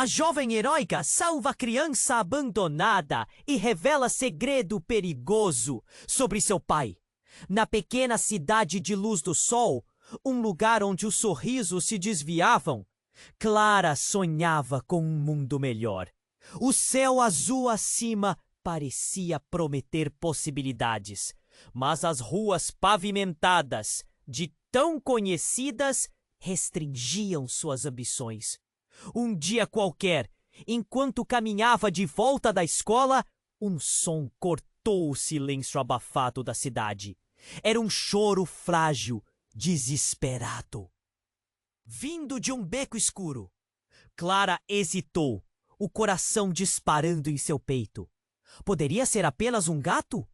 A jovem heróica salva a criança abandonada e revela segredo perigoso sobre seu pai. Na pequena cidade de Luz do Sol, um lugar onde os sorrisos se desviavam, Clara sonhava com um mundo melhor. O céu azul acima parecia prometer possibilidades, mas as ruas pavimentadas, de tão conhecidas, restringiam suas ambições. Um dia qualquer, enquanto caminhava de volta da escola, um som cortou o silêncio abafado da cidade. Era um choro frágil, desesperado. Vindo de um beco escuro, Clara hesitou, o coração disparando em seu peito. Poderia ser apenas um gato?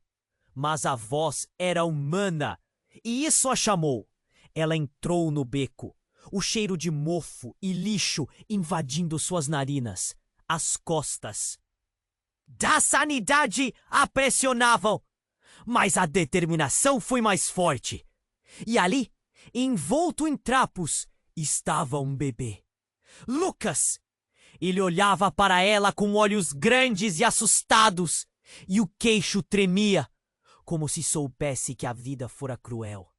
Mas a voz era humana, e isso a chamou. Ela entrou no beco, o cheiro de mofo e lixo invadindo suas narinas, as costas. Da sanidade a pressionavam, mas a determinação foi mais forte. E ali, envolto em trapos, estava um bebê. Lucas! Ele olhava para ela com olhos grandes e assustados, e o queixo tremia, como se soubesse que a vida fora cruel.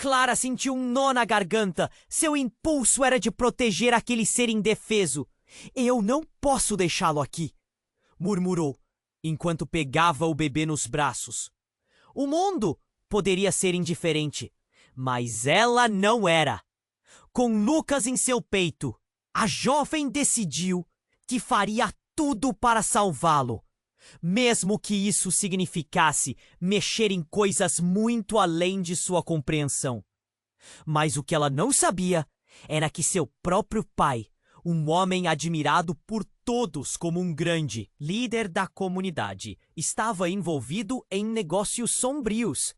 Clara sentiu um nó na garganta. Seu impulso era de proteger aquele ser indefeso. Eu não posso deixá-lo aqui, murmurou, enquanto pegava o bebê nos braços. O mundo poderia ser indiferente, mas ela não era. Com Lucas em seu peito, a jovem decidiu que faria tudo para salvá-lo, mesmo que isso significasse mexer em coisas muito além de sua compreensão. Mas o que ela não sabia era que seu próprio pai, um homem admirado por todos como um grande líder da comunidade, estava envolvido em negócios sombrios.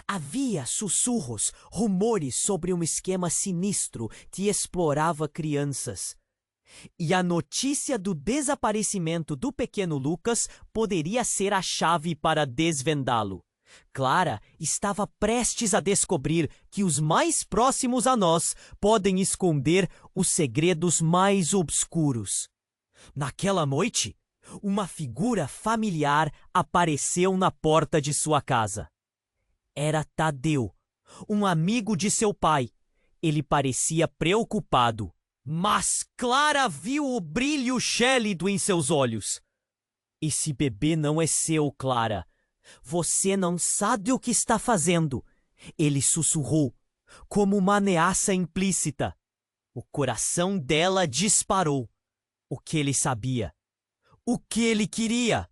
Havia sussurros, rumores sobre um esquema sinistro que explorava crianças. E a notícia do desaparecimento do pequeno Lucas poderia ser a chave para desvendá-lo. Clara estava prestes a descobrir que os mais próximos a nós podem esconder os segredos mais obscuros. Naquela noite, uma figura familiar apareceu na porta de sua casa. Era Tadeu, um amigo de seu pai. Ele parecia preocupado, mas Clara viu o brilho gélido em seus olhos. Esse bebê não é seu, Clara. Você não sabe o que está fazendo. Ele sussurrou, como uma ameaça implícita. O coração dela disparou. O que ele sabia? O que ele queria?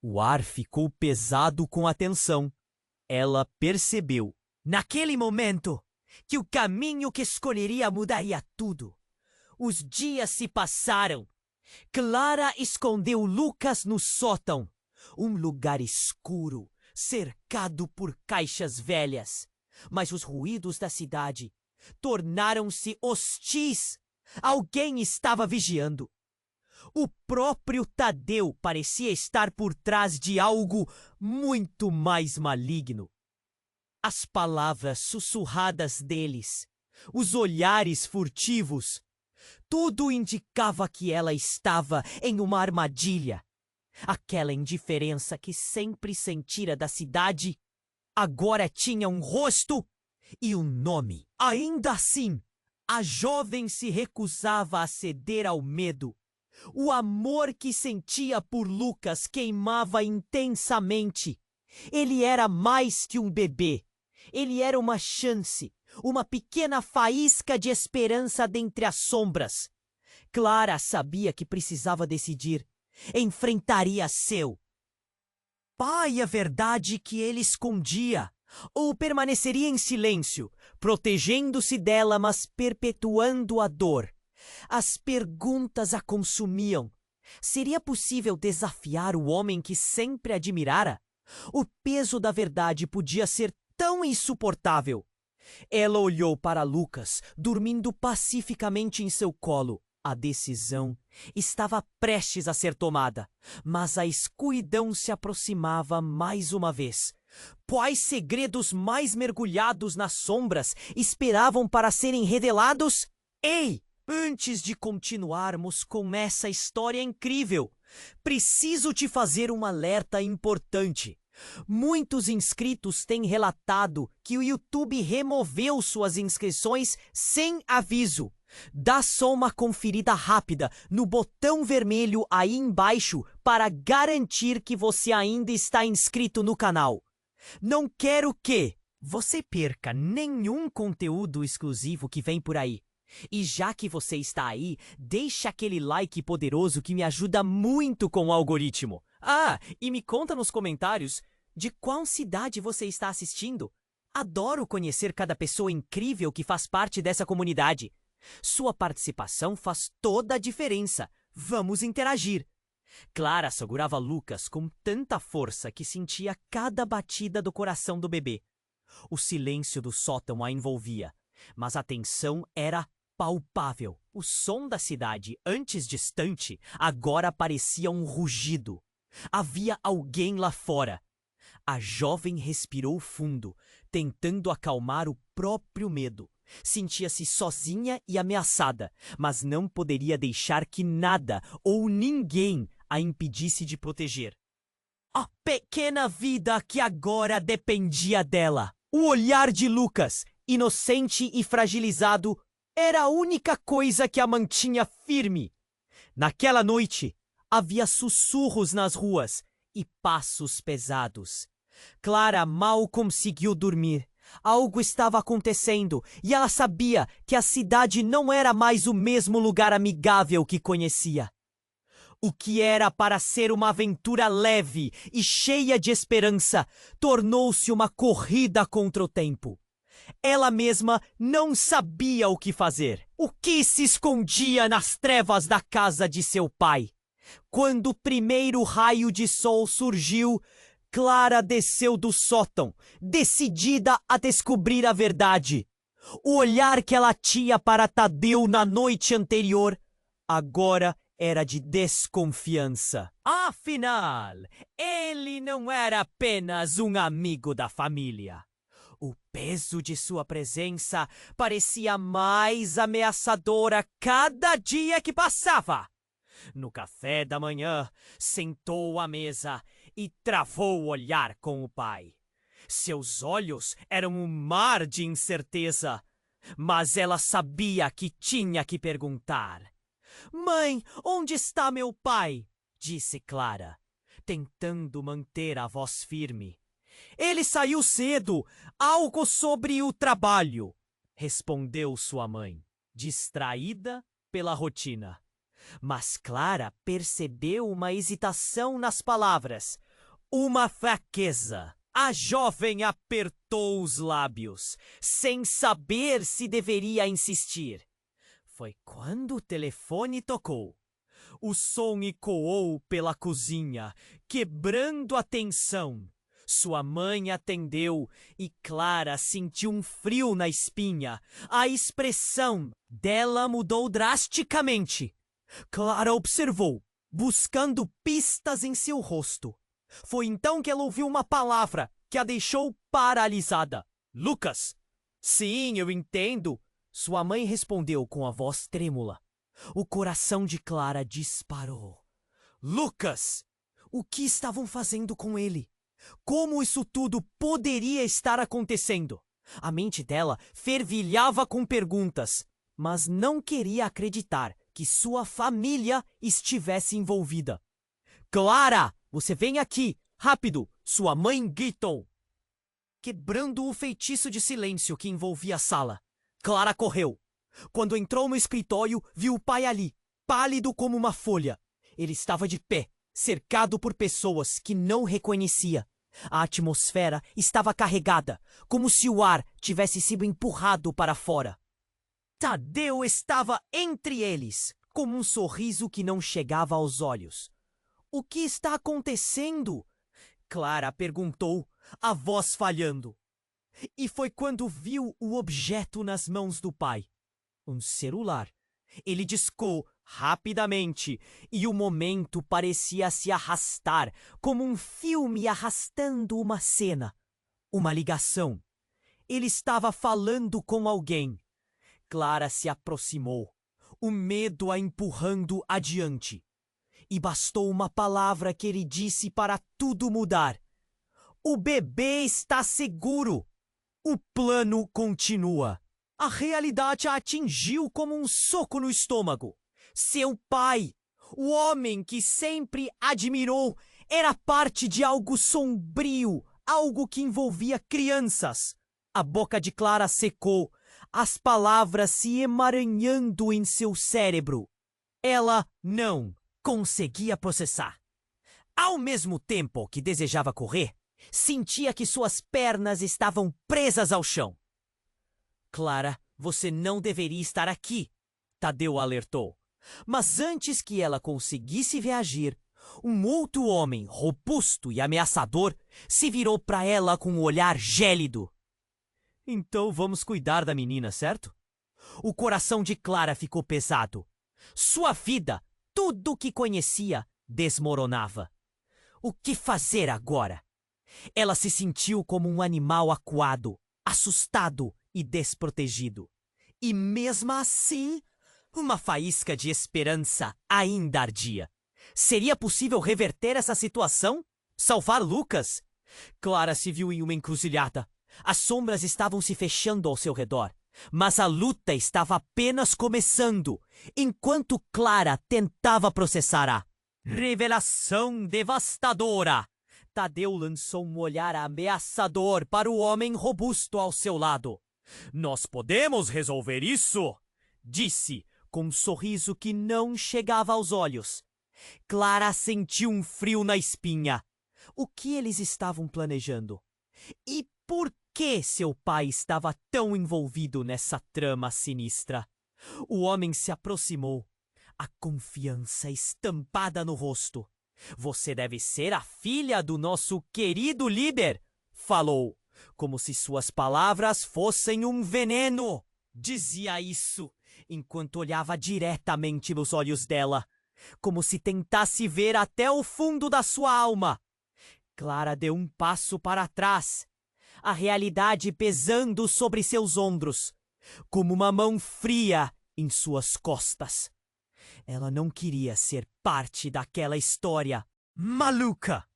O ar ficou pesado com a tensão. Ela percebeu, naquele momento, que o caminho que escolheria mudaria tudo. Os dias se passaram. Clara escondeu Lucas no sótão, um lugar escuro, cercado por caixas velhas. Mas os ruídos da cidade tornaram-se hostis. Alguém estava vigiando. O próprio Tadeu parecia estar por trás de algo muito mais maligno. As palavras sussurradas deles, os olhares furtivos, tudo indicava que ela estava em uma armadilha. Aquela indiferença que sempre sentira da cidade, agora tinha um rosto e um nome. Ainda assim, a jovem se recusava a ceder ao medo. O amor que sentia por Lucas queimava intensamente. Ele era mais que um bebê. Ele era uma chance, uma pequena faísca de esperança dentre as sombras. Clara sabia que precisava decidir. Enfrentaria seu pai, a verdade que ele escondia, ou permaneceria em silêncio, protegendo-se dela, mas perpetuando a dor. As perguntas a consumiam. Seria possível desafiar o homem que sempre admirara? O peso da verdade podia ser tão insuportável. Ela olhou para Lucas, dormindo pacificamente em seu colo. A decisão estava prestes a ser tomada, mas a escuridão se aproximava mais uma vez. Quais segredos mais mergulhados nas sombras esperavam para serem revelados? Ei! Antes de continuarmos com essa história incrível, preciso te fazer um alerta importante. Muitos inscritos têm relatado que o YouTube removeu suas inscrições sem aviso. Dá só uma conferida rápida no botão vermelho aí embaixo para garantir que você ainda está inscrito no canal. Não quero que você perca nenhum conteúdo exclusivo que vem por aí. E já que você está aí, deixa aquele like poderoso que me ajuda muito com o algoritmo. Ah, e me conta nos comentários de qual cidade você está assistindo. Adoro conhecer cada pessoa incrível que faz parte dessa comunidade. Sua participação faz toda a diferença. Vamos interagir. Clara segurava Lucas com tanta força que sentia cada batida do coração do bebê. O silêncio do sótão a envolvia, mas a tensão era palpável. O som da cidade, antes distante, agora parecia um rugido. Havia alguém lá fora. A jovem respirou fundo, tentando acalmar o próprio medo. Sentia-se sozinha e ameaçada, mas não poderia deixar que nada ou ninguém a impedisse de proteger. A pequena vida que agora dependia dela. O olhar de Lucas, inocente e fragilizado, era a única coisa que a mantinha firme. Naquela noite, havia sussurros nas ruas e passos pesados. Clara mal conseguiu dormir. Algo estava acontecendo e ela sabia que a cidade não era mais o mesmo lugar amigável que conhecia. O que era para ser uma aventura leve e cheia de esperança tornou-se uma corrida contra o tempo. Ela mesma não sabia o que fazer. O que se escondia nas trevas da casa de seu pai? Quando o primeiro raio de sol surgiu, Clara desceu do sótão, decidida a descobrir a verdade. O olhar que ela tinha para Tadeu na noite anterior, agora era de desconfiança. Afinal, ele não era apenas um amigo da família. O peso de sua presença parecia mais ameaçador a cada dia que passava. No café da manhã, sentou à mesa e travou o olhar com o pai. Seus olhos eram um mar de incerteza, mas ela sabia que tinha que perguntar. "Mãe, onde está meu pai?" disse Clara, tentando manter a voz firme. "Ele saiu cedo, algo sobre o trabalho", respondeu sua mãe, distraída pela rotina. Mas Clara percebeu uma hesitação nas palavras, uma fraqueza. A jovem apertou os lábios, sem saber se deveria insistir. Foi quando o telefone tocou. O som ecoou pela cozinha, quebrando a tensão. Sua mãe atendeu e Clara sentiu um frio na espinha. A expressão dela mudou drasticamente. Clara observou, buscando pistas em seu rosto. Foi então que ela ouviu uma palavra que a deixou paralisada. "Lucas!" "Sim, eu entendo." Sua mãe respondeu com a voz trêmula. O coração de Clara disparou. "Lucas!" O que estavam fazendo com ele? Como isso tudo poderia estar acontecendo? A mente dela fervilhava com perguntas, mas não queria acreditar que sua família estivesse envolvida. "Clara, você vem aqui, rápido!" Sua mãe gritou, quebrando o feitiço de silêncio que envolvia a sala. Clara correu. Quando entrou no escritório, viu o pai ali, pálido como uma folha. Ele estava de pé, cercado por pessoas que não reconhecia. A atmosfera estava carregada, como se o ar tivesse sido empurrado para fora. Tadeu estava entre eles, com um sorriso que não chegava aos olhos. "O que está acontecendo?" Clara perguntou, a voz falhando. E foi quando viu o objeto nas mãos do pai. Um celular. Ele discou rapidamente e o momento parecia se arrastar, como um filme arrastando uma cena. Uma ligação. Ele estava falando com alguém. Clara se aproximou. o medo a empurrando adiante. E bastou uma palavra que ele disse para tudo mudar. O bebê está seguro. O plano continua. A realidade a atingiu como um soco no estômago. Seu pai, o homem que sempre admirou, era parte de algo sombrio, algo que envolvia crianças. A boca de Clara secou, as palavras se emaranhando em seu cérebro. Ela não conseguia processar. Ao mesmo tempo que desejava correr, sentia que suas pernas estavam presas ao chão. Clara, você não deveria estar aqui, Tadeu alertou. Mas antes que ela conseguisse reagir, um outro homem, robusto e ameaçador, se virou para ela com um olhar gélido. Então vamos cuidar da menina, certo? O coração de Clara ficou pesado. Sua vida, tudo o que conhecia, desmoronava. O que fazer agora? Ela se sentiu como um animal acuado, assustado e desprotegido. E mesmo assim, uma faísca de esperança ainda ardia. Seria possível reverter essa situação? Salvar Lucas? Clara se viu em uma encruzilhada. As sombras estavam se fechando ao seu redor, mas a luta estava apenas começando, enquanto Clara tentava processar a revelação devastadora. Tadeu lançou um olhar ameaçador para o homem robusto ao seu lado. Nós podemos resolver isso, disse, com um sorriso que não chegava aos olhos. Clara sentiu um frio na espinha. O que eles estavam planejando? E por que seu pai estava tão envolvido nessa trama sinistra? O homem se aproximou, a confiança estampada no rosto. Você deve ser a filha do nosso querido líder, falou, como se suas palavras fossem um veneno. Dizia isso enquanto olhava diretamente nos olhos dela, como se tentasse ver até o fundo da sua alma. Clara deu um passo para trás, a realidade pesando sobre seus ombros, como uma mão fria em suas costas. Ela não queria ser parte daquela história maluca.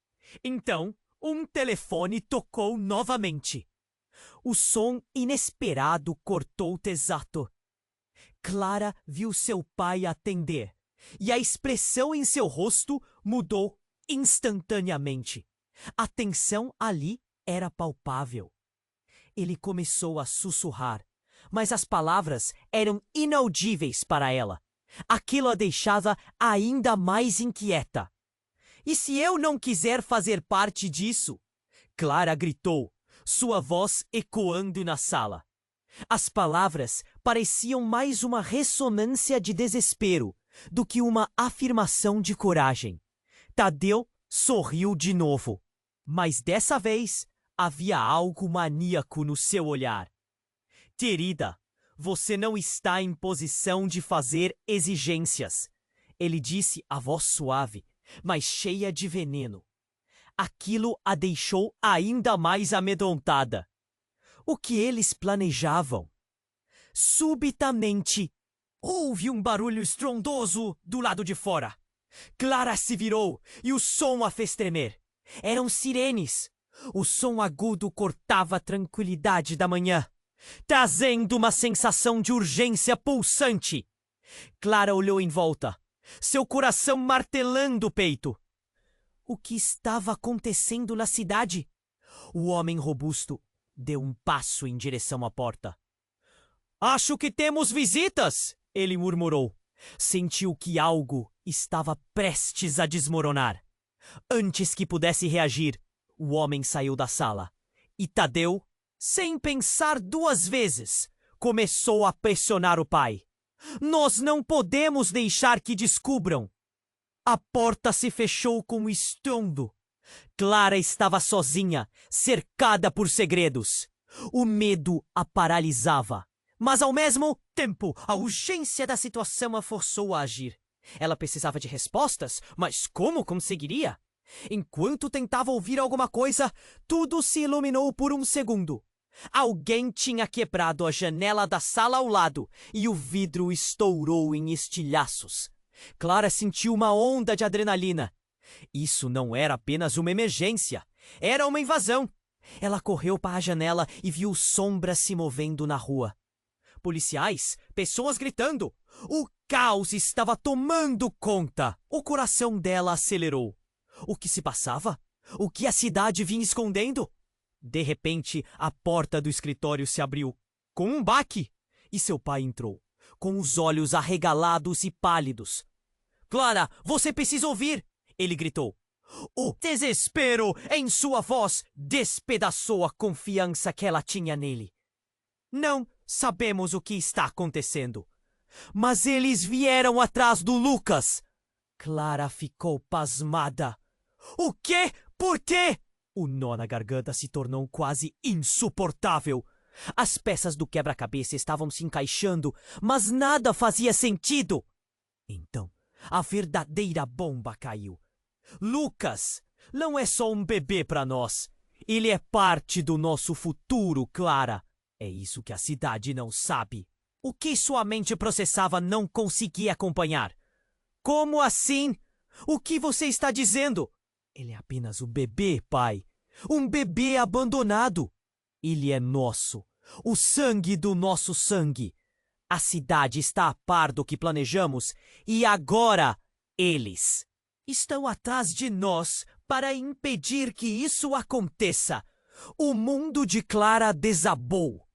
Então, um telefone tocou novamente. O som inesperado cortou o tesato. Clara viu seu pai atender, e a expressão em seu rosto mudou instantaneamente. A tensão ali era palpável. Ele começou a sussurrar, mas as palavras eram inaudíveis para ela. Aquilo a deixava ainda mais inquieta. E se eu não quiser fazer parte disso? Clara gritou, sua voz ecoando na sala. As palavras pareciam mais uma ressonância de desespero do que uma afirmação de coragem. Tadeu sorriu de novo, mas dessa vez havia algo maníaco no seu olhar. Querida, você não está em posição de fazer exigências, ele disse a voz suave, mas cheia de veneno. Aquilo a deixou ainda mais amedrontada. O que eles planejavam? Subitamente, houve um barulho estrondoso do lado de fora. Clara se virou e o som a fez tremer. Eram sirenes. O som agudo cortava a tranquilidade da manhã, trazendo uma sensação de urgência pulsante. Clara olhou em volta, seu coração martelando o peito. O que estava acontecendo na cidade? O homem robusto deu um passo em direção à porta. Acho que temos visitas, ele murmurou. Sentiu que algo estava prestes a desmoronar. Antes que pudesse reagir, o homem saiu da sala. E Tadeu, sem pensar duas vezes, começou a pressionar o pai. Nós não podemos deixar que descubram. A porta se fechou com estrondo. Clara estava sozinha, cercada por segredos. O medo a paralisava. Mas ao mesmo tempo, a urgência da situação a forçou a agir. Ela precisava de respostas, mas como conseguiria? Enquanto tentava ouvir alguma coisa, tudo se iluminou por um segundo. Alguém tinha quebrado a janela da sala ao lado e o vidro estourou em estilhaços. Clara sentiu uma onda de adrenalina. Isso não era apenas uma emergência, era uma invasão. Ela correu para a janela e viu sombras se movendo na rua. Policiais, pessoas gritando. O caos estava tomando conta. O coração dela acelerou. O que se passava? O que a cidade vinha escondendo? De repente, a porta do escritório se abriu, com um baque, e seu pai entrou, com os olhos arregalados e pálidos. Clara, você precisa ouvir! Ele gritou. O desespero em sua voz despedaçou a confiança que ela tinha nele. Não sabemos o que está acontecendo, mas eles vieram atrás do Lucas. Clara ficou pasmada. O quê? Por quê? O nó na garganta se tornou quase insuportável. As peças do quebra-cabeça estavam se encaixando, mas nada fazia sentido. Então, a verdadeira bomba caiu. Lucas não é só um bebê para nós. Ele é parte do nosso futuro, Clara. É isso que a cidade não sabe. O que sua mente processava não conseguia acompanhar. Como assim? O que você está dizendo? Ele é apenas um bebê, pai. Um bebê abandonado. Ele é nosso. O sangue do nosso sangue. A cidade está a par do que planejamos e agora eles estão atrás de nós para impedir que isso aconteça. O mundo de Clara desabou.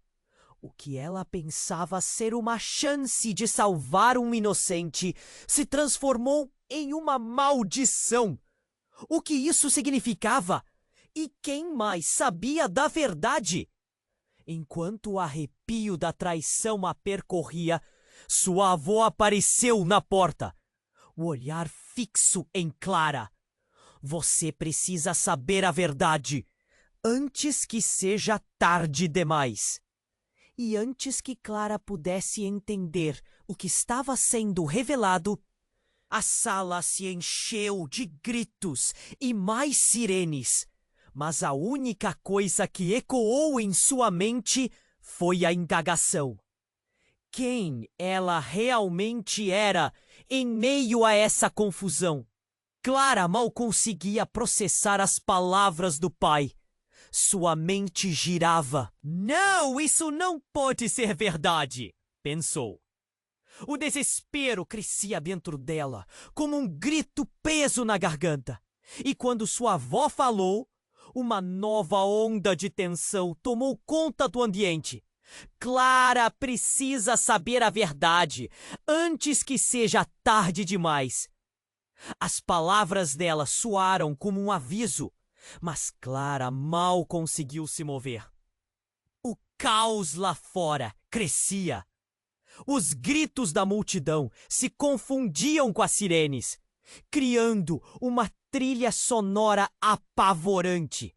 O que ela pensava ser uma chance de salvar um inocente se transformou em uma maldição. O que isso significava? E quem mais sabia da verdade? Enquanto o arrepio da traição a percorria, sua avó apareceu na porta, o olhar fixo em Clara. Você precisa saber a verdade, antes que seja tarde demais. E antes que Clara pudesse entender o que estava sendo revelado, a sala se encheu de gritos e mais sirenes. Mas a única coisa que ecoou em sua mente foi a indagação. Quem ela realmente era em meio a essa confusão? Clara mal conseguia processar as palavras do pai. Sua mente girava. Não, isso não pode ser verdade, pensou. O desespero crescia dentro dela, como um grito preso na garganta. E quando sua avó falou, uma nova onda de tensão tomou conta do ambiente. Clara precisa saber a verdade, antes que seja tarde demais. As palavras dela soaram como um aviso, mas Clara mal conseguiu se mover. O caos lá fora crescia. Os gritos da multidão se confundiam com as sirenes, criando uma trilha sonora apavorante.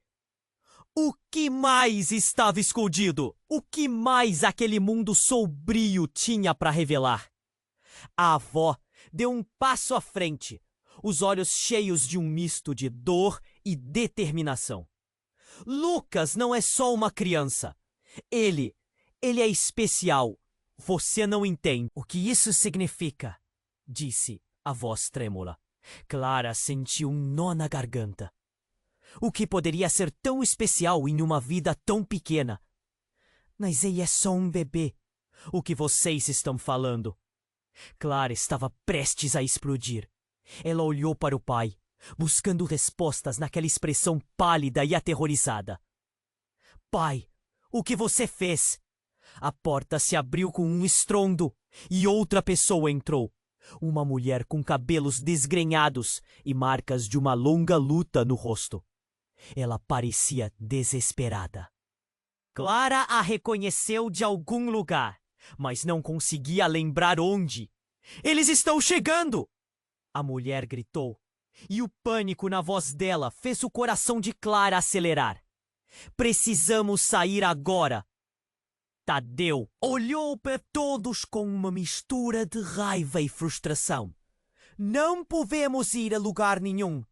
O que mais estava escondido? O que mais aquele mundo sombrio tinha para revelar? A avó deu um passo à frente, os olhos cheios de um misto de dor e determinação. Lucas não é só uma criança. Ele é especial. Você não entende o que isso significa, disse a voz trêmula. Clara sentiu um nó na garganta. O que poderia ser tão especial em uma vida tão pequena? Mas ele é só um bebê. O que vocês estão falando? Clara estava prestes a explodir. Ela olhou para o pai, buscando respostas naquela expressão pálida e aterrorizada. Pai, o que você fez? A porta se abriu com um estrondo e outra pessoa entrou. Uma mulher com cabelos desgrenhados e marcas de uma longa luta no rosto. Ela parecia desesperada. Clara a reconheceu de algum lugar, mas não conseguia lembrar onde. Eles estão chegando! A mulher gritou, e o pânico na voz dela fez o coração de Clara acelerar. Precisamos sair agora! Tadeu olhou para todos com uma mistura de raiva e frustração. Não podemos ir a lugar nenhum.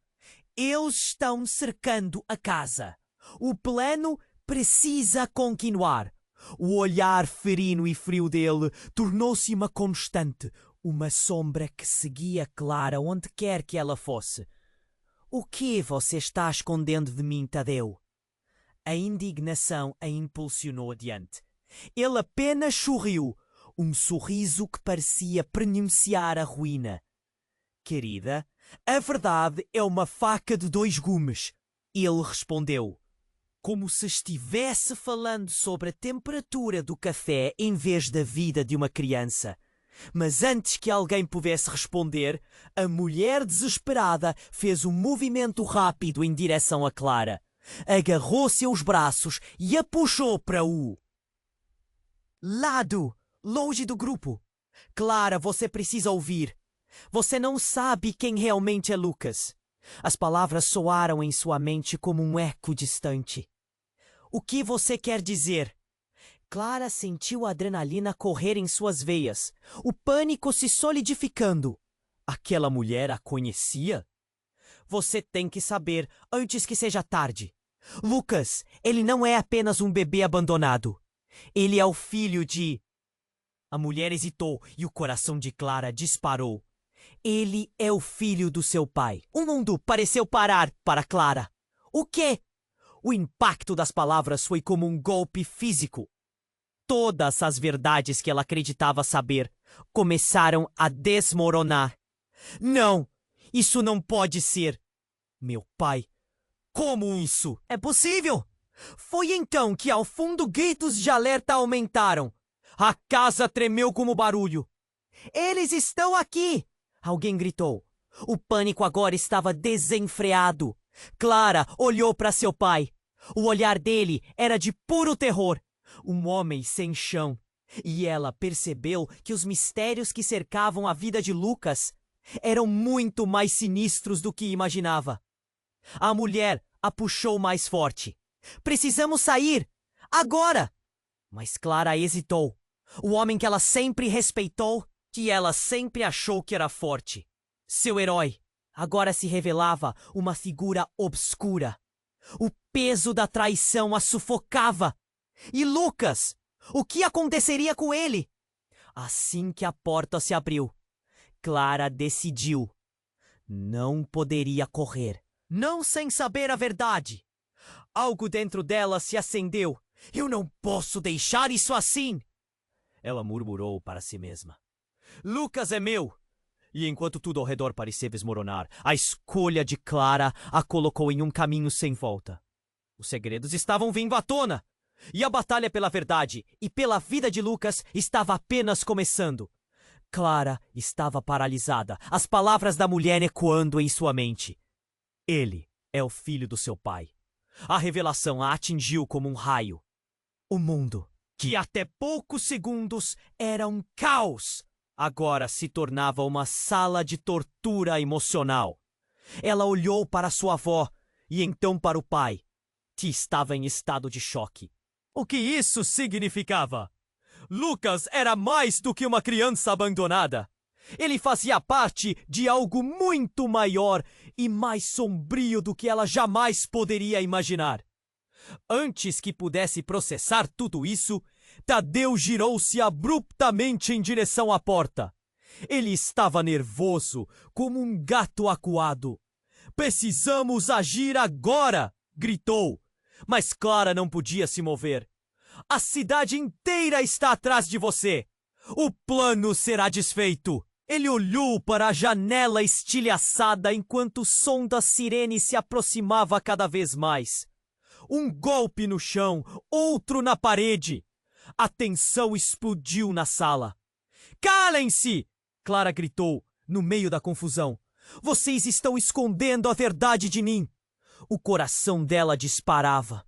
Eles estão cercando a casa. O plano Precisa continuar. O olhar ferino e frio dele tornou-se uma constante, uma sombra que seguia Clara onde quer que ela fosse. O que você está escondendo de mim, Tadeu? A indignação a impulsionou adiante. Ele apenas sorriu, um sorriso que parecia prenunciar a ruína. Querida, a verdade é uma faca de dois gumes. Ele respondeu, como se estivesse falando sobre a temperatura do café em vez da vida de uma criança. Mas antes que alguém pudesse responder, a mulher desesperada fez um movimento rápido em direção a Clara. Agarrou seus braços e a puxou para o lado, longe do grupo. Clara, você precisa ouvir. Você não sabe quem realmente é Lucas. As palavras soaram em sua mente como um eco distante. O que você quer dizer? Clara sentiu a adrenalina correr em suas veias, o pânico se solidificando. Aquela mulher a conhecia? Você tem que saber antes que seja tarde. Lucas, ele não é apenas um bebê abandonado. Ele é o filho de... A mulher hesitou e o coração de Clara disparou. Ele é o filho do seu pai. O mundo pareceu parar para Clara. O quê? O impacto das palavras foi como um golpe físico. Todas as verdades que ela acreditava saber começaram a desmoronar. Não! Isso não pode ser! Meu pai, como isso é possível? Foi então que ao fundo gritos de alerta aumentaram. A casa tremeu como barulho. Eles estão aqui! Alguém gritou. O pânico agora estava desenfreado. Clara olhou para seu pai. O olhar dele era de puro terror. Um homem sem chão. E ela percebeu que os mistérios que cercavam a vida de Lucas eram muito mais sinistros do que imaginava. A mulher a puxou mais forte. Precisamos sair! Agora! Mas Clara hesitou. O homem que ela sempre respeitou, que ela sempre achou que era forte. Seu herói agora se revelava uma figura obscura. O peso da traição a sufocava. E Lucas? O que aconteceria com ele? Assim que a porta se abriu, Clara decidiu. Não poderia correr. Não sem saber a verdade. Algo dentro dela se acendeu. Eu não posso deixar isso assim! Ela murmurou para si mesma. Lucas é meu! E enquanto tudo ao redor parecia desmoronar, a escolha de Clara a colocou em um caminho sem volta. Os segredos estavam vindo à tona! E a batalha pela verdade e pela vida de Lucas estava apenas começando. Clara estava paralisada, as palavras da mulher ecoando em sua mente. Ele é o filho do seu pai. A revelação a atingiu como um raio. O mundo, que até poucos segundos era um caos, agora se tornava uma sala de tortura emocional. Ela olhou para sua avó e então para o pai, que estava em estado de choque. O que isso significava? Lucas era mais do que uma criança abandonada. Ele fazia parte de algo muito maior e mais sombrio do que ela jamais poderia imaginar. Antes que pudesse processar tudo isso, Tadeu girou-se abruptamente em direção à porta. Ele estava nervoso, como um gato acuado. Precisamos agir agora! Gritou. Mas Clara não podia se mover. A cidade inteira está atrás de você. O plano será desfeito. Ele olhou para a janela estilhaçada enquanto o som da sirene se aproximava cada vez mais. Um golpe no chão, outro na parede. A tensão explodiu na sala. Calem-se! Clara gritou, no meio da confusão. Vocês estão escondendo a verdade de mim. O coração dela disparava.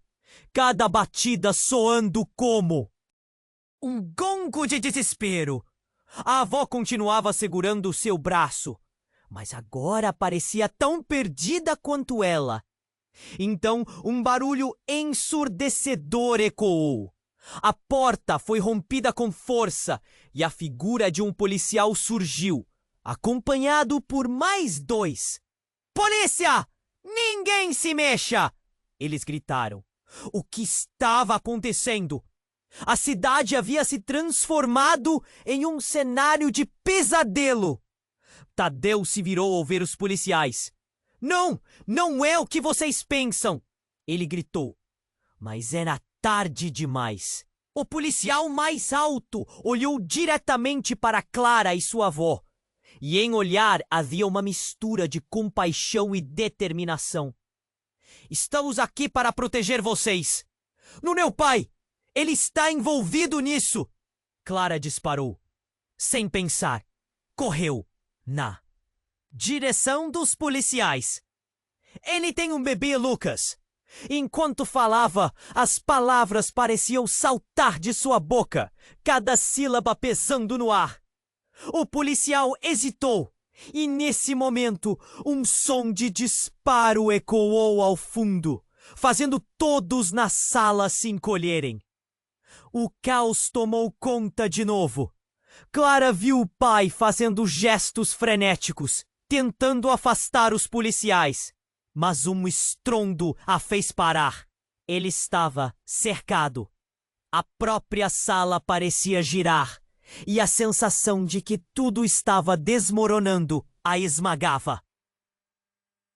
Cada batida soando como um gongo de desespero. A avó continuava segurando seu braço, mas agora parecia tão perdida quanto ela. Então, um barulho ensurdecedor ecoou. A porta foi rompida com força e a figura de um policial surgiu, acompanhado por mais dois. Polícia! Ninguém se mexa! Eles gritaram. O que estava acontecendo? A cidade havia se transformado em um cenário de pesadelo. Tadeu se virou ao ver os policiais. Não, não é o que vocês pensam! Ele gritou. Mas era tarde demais. O policial mais alto olhou diretamente para Clara e sua avó. E em olhar havia uma mistura de compaixão e determinação. Estamos aqui para proteger vocês. No meu pai! Ele está envolvido nisso! Clara disparou. Sem pensar, correu na direção dos policiais. Ele tem um bebê, Lucas. Enquanto falava, as palavras pareciam saltar de sua boca, cada sílaba pesando no ar. O policial hesitou, e nesse momento, um som de disparo ecoou ao fundo, fazendo todos na sala se encolherem. O caos tomou conta de novo. Clara viu o pai fazendo gestos frenéticos, tentando afastar os policiais. Mas um estrondo a fez parar. Ele estava cercado. A própria sala parecia girar, e a sensação de que tudo estava desmoronando a esmagava.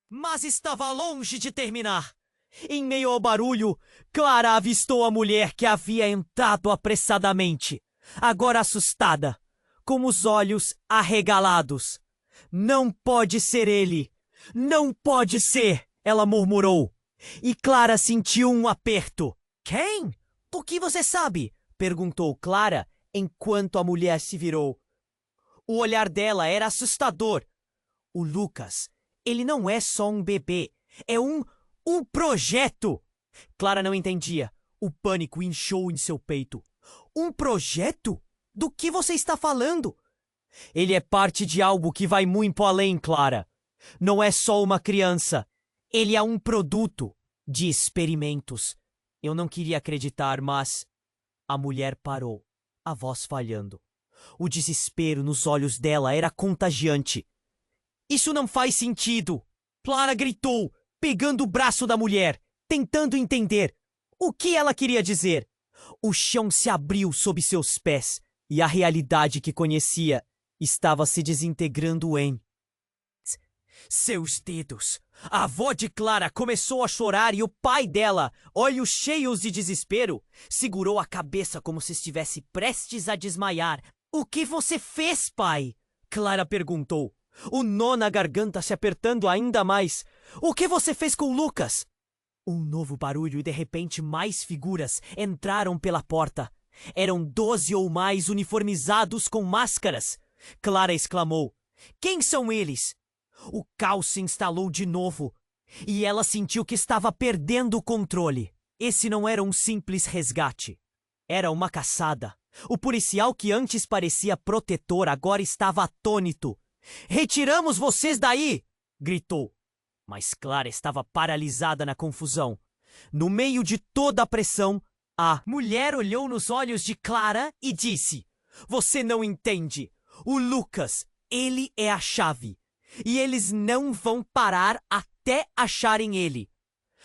Mas estava longe de terminar. Em meio ao barulho, Clara avistou a mulher que havia entrado apressadamente, agora assustada, com os olhos arregalados. Não pode ser ele! Não pode ser! Ela murmurou. E Clara sentiu um aperto. Quem? O que você sabe? Perguntou Clara, enquanto a mulher se virou. O olhar dela era assustador. O Lucas, ele não é só um bebê, é um projeto! Clara não entendia. O pânico inchou em seu peito. Um projeto? Do que você está falando? Ele é parte de algo que vai muito além, Clara. Não é só uma criança. Ele é um produto de experimentos. Eu não queria acreditar, mas... A mulher parou, a voz falhando. O desespero nos olhos dela era contagiante. Isso não faz sentido! Clara gritou, pegando o braço da mulher, tentando entender o que ela queria dizer. O chão se abriu sob seus pés e a realidade que conhecia estava se desintegrando em seus dedos. A avó de Clara começou a chorar e o pai dela, olhos cheios de desespero, segurou a cabeça como se estivesse prestes a desmaiar. O que você fez, pai? Clara perguntou, o nó na garganta se apertando ainda mais. O que você fez com Lucas? Um novo barulho e de repente mais figuras entraram pela porta. Eram 12 ou mais uniformizados com máscaras. Clara exclamou. Quem são eles? O caos se instalou de novo e ela sentiu que estava perdendo o controle. Esse não era um simples resgate. Era uma caçada. O policial que antes parecia protetor agora estava atônito. Retiramos vocês daí! Gritou. Mas Clara estava paralisada na confusão. No meio de toda a pressão, a mulher olhou nos olhos de Clara e disse: Você não entende. O Lucas, ele é a chave. E eles não vão parar até acharem ele.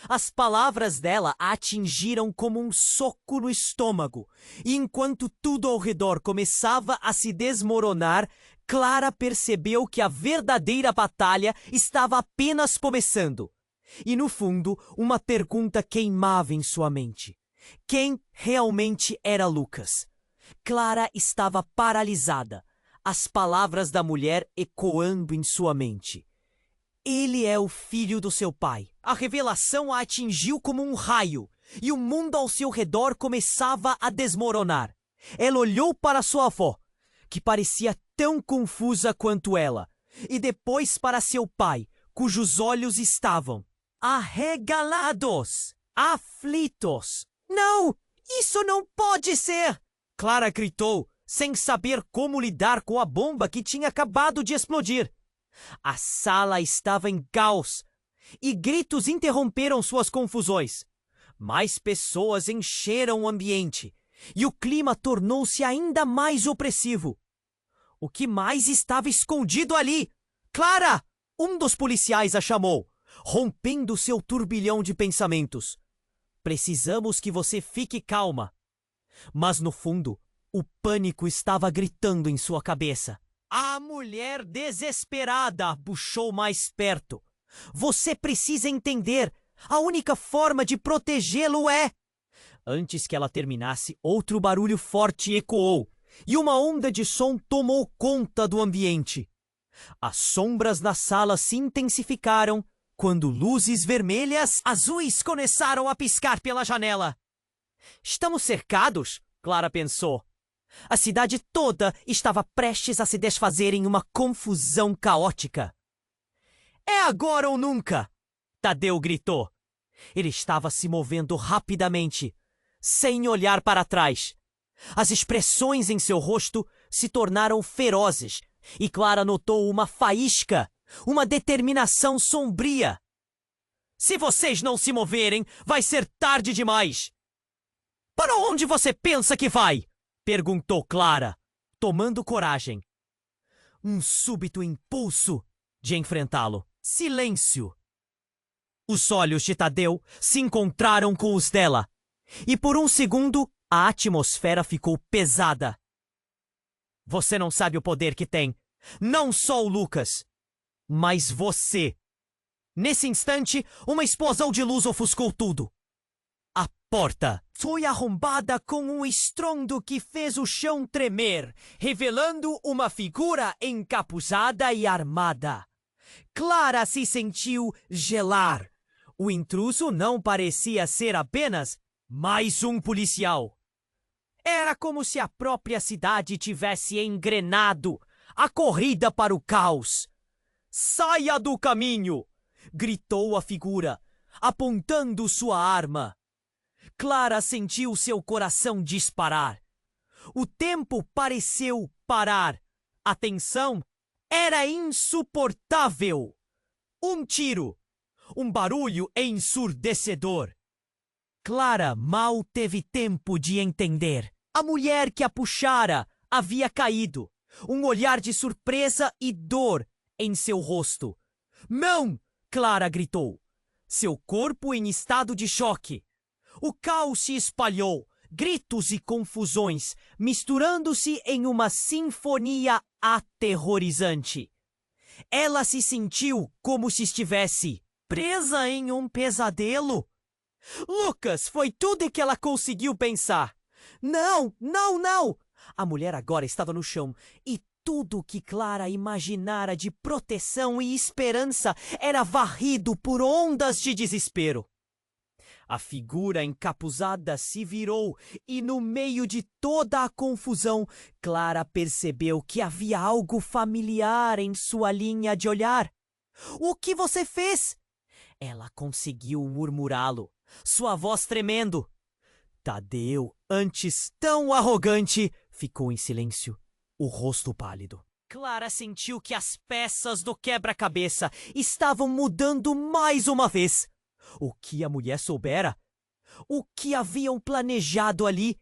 As palavras dela a atingiram como um soco no estômago. E enquanto tudo ao redor começava a se desmoronar, Clara percebeu que a verdadeira batalha estava apenas começando. E no fundo, uma pergunta queimava em sua mente. Quem realmente era Lucas? Clara estava paralisada, as palavras da mulher ecoando em sua mente. Ele é o filho do seu pai. A revelação a atingiu como um raio, e o mundo ao seu redor começava a desmoronar. Ela olhou para sua avó, que parecia tão confusa quanto ela, e depois para seu pai, cujos olhos estavam arregalados, aflitos. Não! Isso não pode ser! Clara gritou, sem saber como lidar com a bomba que tinha acabado de explodir. A sala estava em caos, e gritos interromperam suas confusões. Mais pessoas encheram o ambiente, e o clima tornou-se ainda mais opressivo. O que mais estava escondido ali? Clara! Um dos policiais a chamou, rompendo seu turbilhão de pensamentos. Precisamos que você fique calma. Mas no fundo, o pânico estava gritando em sua cabeça. A mulher desesperada puxou mais perto. Você precisa entender. A única forma de protegê-lo é... Antes que ela terminasse, outro barulho forte ecoou, e uma onda de som tomou conta do ambiente. As sombras na sala se intensificaram quando luzes vermelhas, azuis começaram a piscar pela janela. Estamos cercados, Clara pensou. A cidade toda estava prestes a se desfazer em uma confusão caótica. É agora ou nunca! Tadeu gritou. Ele estava se movendo rapidamente, sem olhar para trás. As expressões em seu rosto se tornaram ferozes, e Clara notou uma faísca, uma determinação sombria. Se vocês não se moverem, vai ser tarde demais. Para onde você pensa que vai? Perguntou Clara, tomando coragem. Um súbito impulso de enfrentá-lo. Silêncio. Os olhos de Tadeu se encontraram com os dela, e por um segundo a atmosfera ficou pesada. Você não sabe o poder que tem. Não só o Lucas, mas você. Nesse instante, uma explosão de luz ofuscou tudo. A porta foi arrombada com um estrondo que fez o chão tremer, revelando uma figura encapuzada e armada. Clara se sentiu gelar. O intruso não parecia ser apenas mais um policial. Era como se a própria cidade tivesse engrenado a corrida para o caos. Saia do caminho! Gritou a figura, apontando sua arma. Clara sentiu seu coração disparar. O tempo pareceu parar. A tensão era insuportável. Um tiro. Um barulho ensurdecedor. Clara mal teve tempo de entender. A mulher que a puxara havia caído. Um olhar de surpresa e dor em seu rosto. Não! Clara gritou. Seu corpo em estado de choque. O caos se espalhou, gritos e confusões, misturando-se em uma sinfonia aterrorizante. Ela se sentiu como se estivesse presa em um pesadelo. Lucas, foi tudo que ela conseguiu pensar. Não, não, não! A mulher agora estava no chão e tudo que Clara imaginara de proteção e esperança era varrido por ondas de desespero. A figura encapuzada se virou e, no meio de toda a confusão, Clara percebeu que havia algo familiar em sua linha de olhar. O que você fez? Ela conseguiu murmurá-lo, sua voz tremendo. Tadeu, antes tão arrogante, ficou em silêncio, o rosto pálido. Clara sentiu que as peças do quebra-cabeça estavam mudando mais uma vez. O que a mulher soubera? O que haviam planejado ali?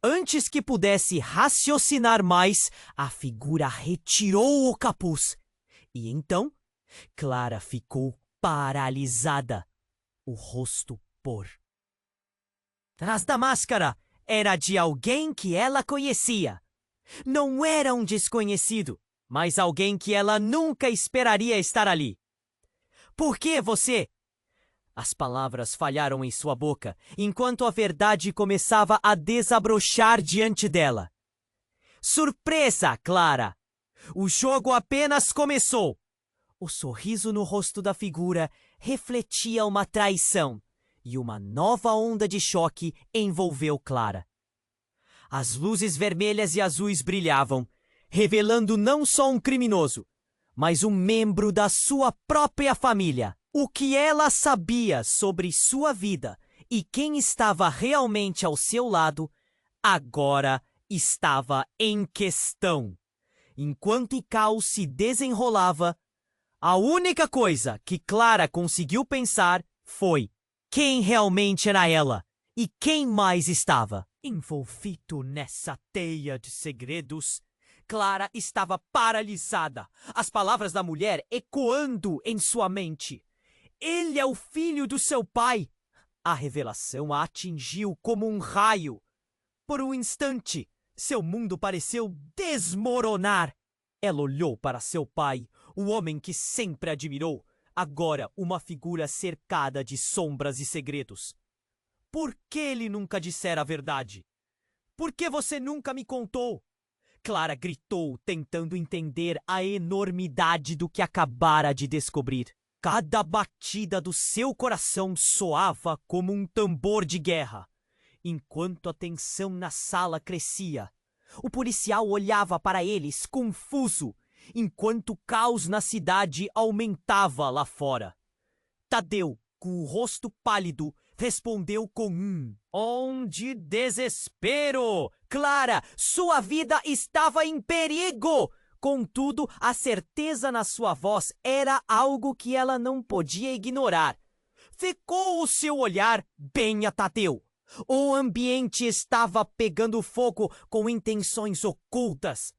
Antes que pudesse raciocinar mais, a figura retirou o capuz. E então, Clara ficou paralisada, o rosto por. Trás da máscara era de alguém que ela conhecia. Não era um desconhecido, mas alguém que ela nunca esperaria estar ali. Por que você? As palavras falharam em sua boca, enquanto a verdade começava a desabrochar diante dela. Surpresa, Clara! O jogo apenas começou. O sorriso no rosto da figura refletia uma traição, e uma nova onda de choque envolveu Clara. As luzes vermelhas e azuis brilhavam, revelando não só um criminoso, mas um membro da sua própria família. O que ela sabia sobre sua vida e quem estava realmente ao seu lado, agora estava em questão. Enquanto o caos se desenrolava, a única coisa que Clara conseguiu pensar foi quem realmente era ela e quem mais estava. Envolvido nessa teia de segredos, Clara estava paralisada, as palavras da mulher ecoando em sua mente. Ele é o filho do seu pai. A revelação a atingiu como um raio. Por um instante, seu mundo pareceu desmoronar. Ela olhou para seu pai, o homem que sempre admirou, agora uma figura cercada de sombras e segredos. Por que ele nunca dissera a verdade? Por que você nunca me contou? Clara gritou, tentando entender a enormidade do que acabara de descobrir. Cada batida do seu coração soava como um tambor de guerra. Enquanto a tensão na sala crescia, o policial olhava para eles, confuso, enquanto o caos na cidade aumentava lá fora. Tadeu, com o rosto pálido, respondeu com de desespero. Clara, sua vida estava em perigo! Contudo, a certeza na sua voz era algo que ela não podia ignorar. Ficou o seu olhar bem a Tadeu. O ambiente estava pegando fogo com intenções ocultas.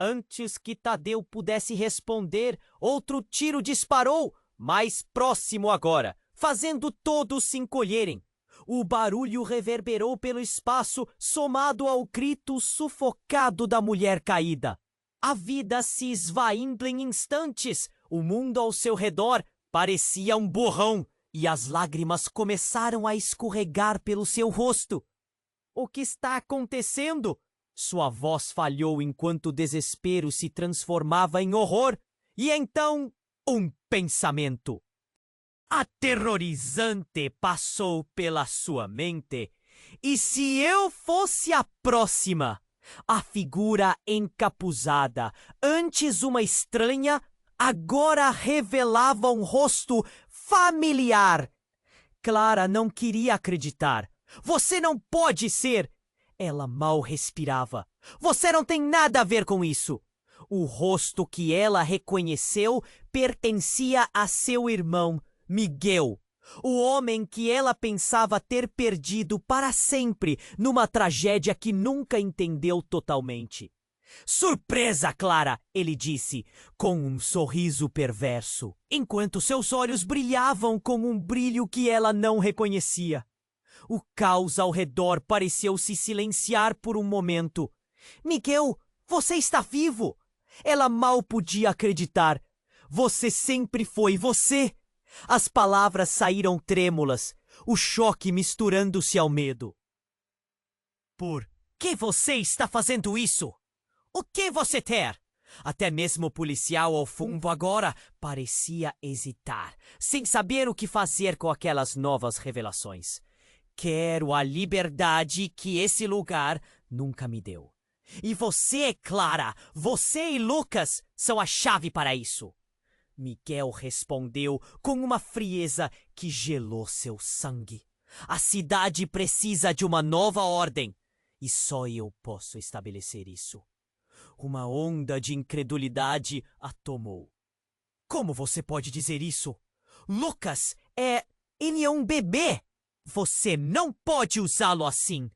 Antes que Tadeu pudesse responder, outro tiro disparou, mais próximo agora, fazendo todos se encolherem. O barulho reverberou pelo espaço, somado ao grito sufocado da mulher caída. A vida se esvaindo em instantes, o mundo ao seu redor parecia um borrão, e as lágrimas começaram a escorregar pelo seu rosto. O que está acontecendo? Sua voz falhou enquanto o desespero se transformava em horror, e então um pensamento aterrorizante passou pela sua mente. E se eu fosse a próxima? A figura encapuzada, antes uma estranha, agora revelava um rosto familiar. Clara não queria acreditar. Você não pode ser! Ela mal respirava. Você não tem nada a ver com isso. O rosto que ela reconheceu pertencia a seu irmão, Miguel, o homem que ela pensava ter perdido para sempre numa tragédia que nunca entendeu totalmente. Surpresa, Clara, ele disse, com um sorriso perverso, enquanto seus olhos brilhavam com um brilho que ela não reconhecia. O caos ao redor pareceu se silenciar por um momento. Miguel, você está vivo! Ela mal podia acreditar. Você sempre foi você! As palavras saíram trêmulas, o choque misturando-se ao medo. Por que você está fazendo isso? O que você quer? Até mesmo o policial ao fundo agora parecia hesitar, sem saber o que fazer com aquelas novas revelações. Quero a liberdade que esse lugar nunca me deu. E você, Clara, você e Lucas são a chave para isso. Miguel respondeu com uma frieza que gelou seu sangue. A cidade precisa de uma nova ordem, e só eu posso estabelecer isso. Uma onda de incredulidade a tomou. Como você pode dizer isso? Lucas ele é um bebê! Você não pode usá-lo assim!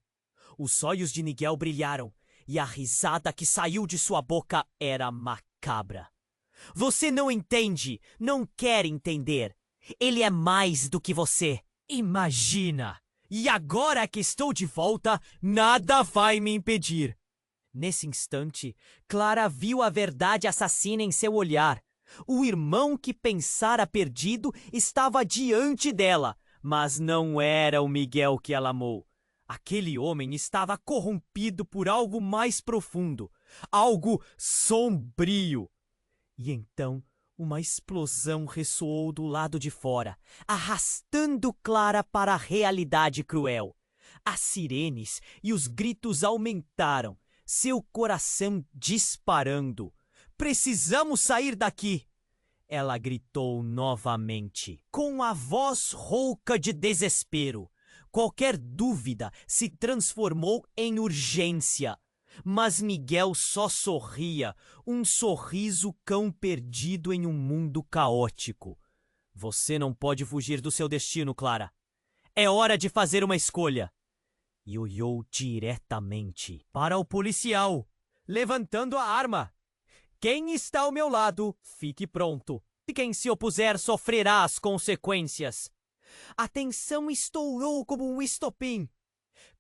Os olhos de Miguel brilharam, e a risada que saiu de sua boca era macabra. Você não entende, não quer entender. Ele é mais do que você. Imagina! E agora que estou de volta, nada vai me impedir. Nesse instante, Clara viu a verdade assassina em seu olhar. O irmão que pensara perdido estava diante dela, mas não era o Miguel que ela amou. Aquele homem estava corrompido por algo mais profundo, algo sombrio. E então, uma explosão ressoou do lado de fora, arrastando Clara para a realidade cruel. As sirenes e os gritos aumentaram, seu coração disparando. Precisamos sair daqui! Ela gritou novamente, com a voz rouca de desespero. Qualquer dúvida se transformou em urgência. Mas Miguel só sorria, um sorriso cão perdido em um mundo caótico. Você não pode fugir do seu destino, Clara. É hora de fazer uma escolha. E olhou diretamente para o policial, levantando a arma. Quem está ao meu lado, fique pronto. E quem se opuser sofrerá as consequências. A tensão estourou como um estopim.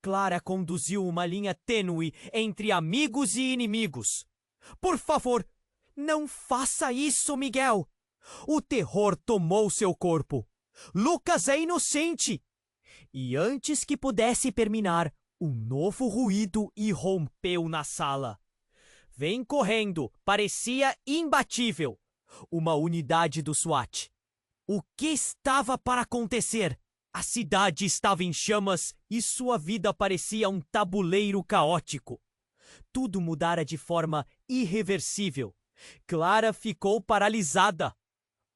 Clara conduziu uma linha tênue entre amigos e inimigos. Por favor, não faça isso, Miguel! O terror tomou seu corpo. Lucas é inocente! E antes que pudesse terminar, um novo ruído irrompeu na sala. Vem correndo, parecia imbatível. Uma unidade do SWAT. O que estava para acontecer? A cidade estava em chamas e sua vida parecia um tabuleiro caótico. Tudo mudara de forma irreversível. Clara ficou paralisada.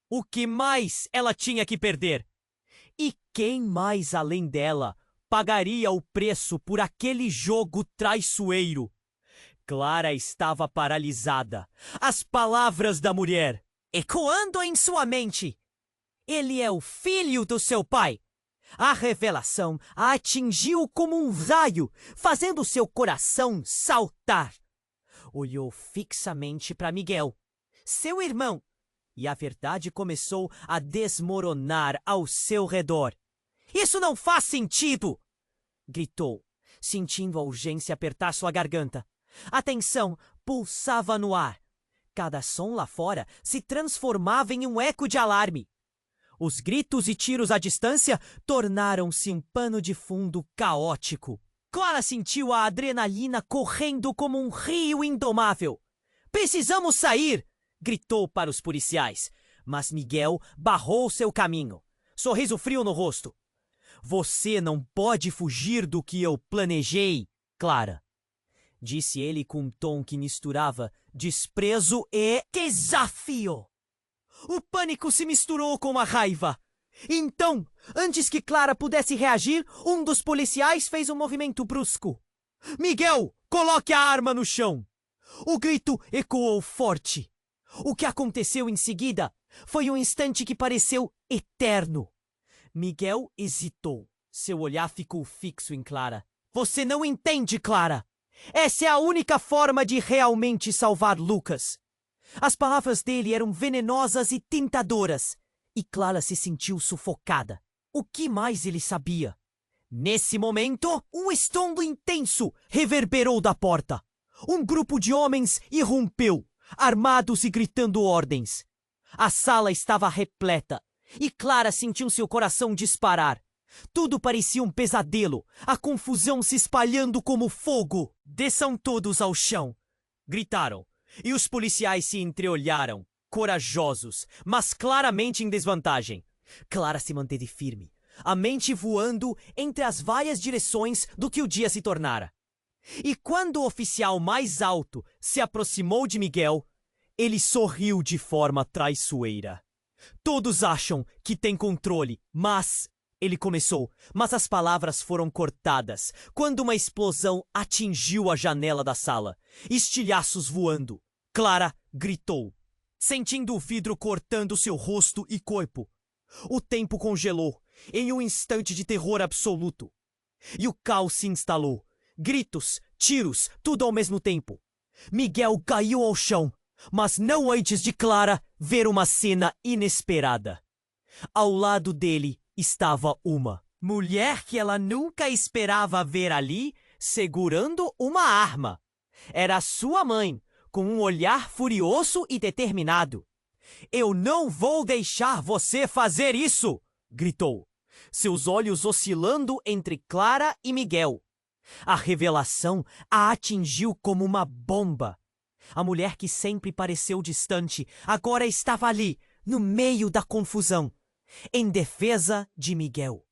O que mais ela tinha que perder? E quem mais além dela pagaria o preço por aquele jogo traiçoeiro? Clara estava paralisada. As palavras da mulher ecoando em sua mente. Ele é o filho do seu pai. A revelação a atingiu como um raio, fazendo seu coração saltar. Olhou fixamente para Miguel, seu irmão, e a verdade começou a desmoronar ao seu redor. Isso não faz sentido! Gritou, sentindo a urgência apertar sua garganta. A tensão pulsava no ar. Cada som lá fora se transformava em um eco de alarme. Os gritos e tiros à distância tornaram-se um pano de fundo caótico. Clara sentiu a adrenalina correndo como um rio indomável. Precisamos sair! Gritou para os policiais. Mas Miguel barrou seu caminho. Sorriso frio no rosto. Você não pode fugir do que eu planejei, Clara. Disse ele com um tom que misturava desprezo e desafio. O pânico se misturou com a raiva. Então, antes que Clara pudesse reagir, um dos policiais fez um movimento brusco. Miguel, coloque a arma no chão! O grito ecoou forte. O que aconteceu em seguida foi um instante que pareceu eterno. Miguel hesitou. Seu olhar ficou fixo em Clara. Você não entende, Clara! Essa é a única forma de realmente salvar Lucas. As palavras dele eram venenosas e tentadoras, e Clara se sentiu sufocada. O que mais ele sabia? Nesse momento, um estrondo intenso reverberou da porta. Um grupo de homens irrompeu, armados e gritando ordens. A sala estava repleta, e Clara sentiu seu coração disparar. Tudo parecia um pesadelo, a confusão se espalhando como fogo. Desçam todos ao chão! Gritaram, e os policiais se entreolharam, corajosos, mas claramente em desvantagem. Clara se manteve firme, a mente voando entre as várias direções do que o dia se tornara. E quando o oficial mais alto se aproximou de Miguel, ele sorriu de forma traiçoeira. Todos acham que tem controle, mas... Ele começou, mas as palavras foram cortadas quando uma explosão atingiu a janela da sala, estilhaços voando. Clara gritou, sentindo o vidro cortando seu rosto e corpo. O tempo congelou, em um instante de terror absoluto. E o caos se instalou. Gritos, tiros, tudo ao mesmo tempo. Miguel caiu ao chão, mas não antes de Clara ver uma cena inesperada. Ao lado dele estava uma mulher que ela nunca esperava ver ali, segurando uma arma. Era sua mãe, com um olhar furioso e determinado. Eu não vou deixar você fazer isso! Gritou, seus olhos oscilando entre Clara e Miguel. A revelação a atingiu como uma bomba. A mulher que sempre pareceu distante, agora estava ali, no meio da confusão, em defesa de Miguel.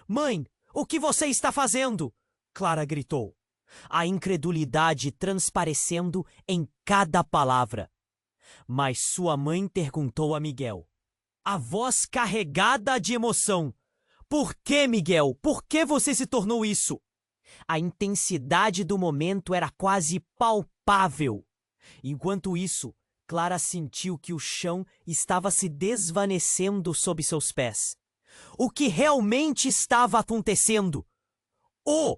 Mãe, o que você está fazendo? Clara gritou, a incredulidade transparecendo em cada palavra. Mas sua mãe perguntou a Miguel, a voz carregada de emoção. Por que, Miguel? Por que você se tornou isso? A intensidade do momento era quase palpável. Enquanto isso, Clara sentiu que o chão estava se desvanecendo sob seus pés. O que realmente estava acontecendo? O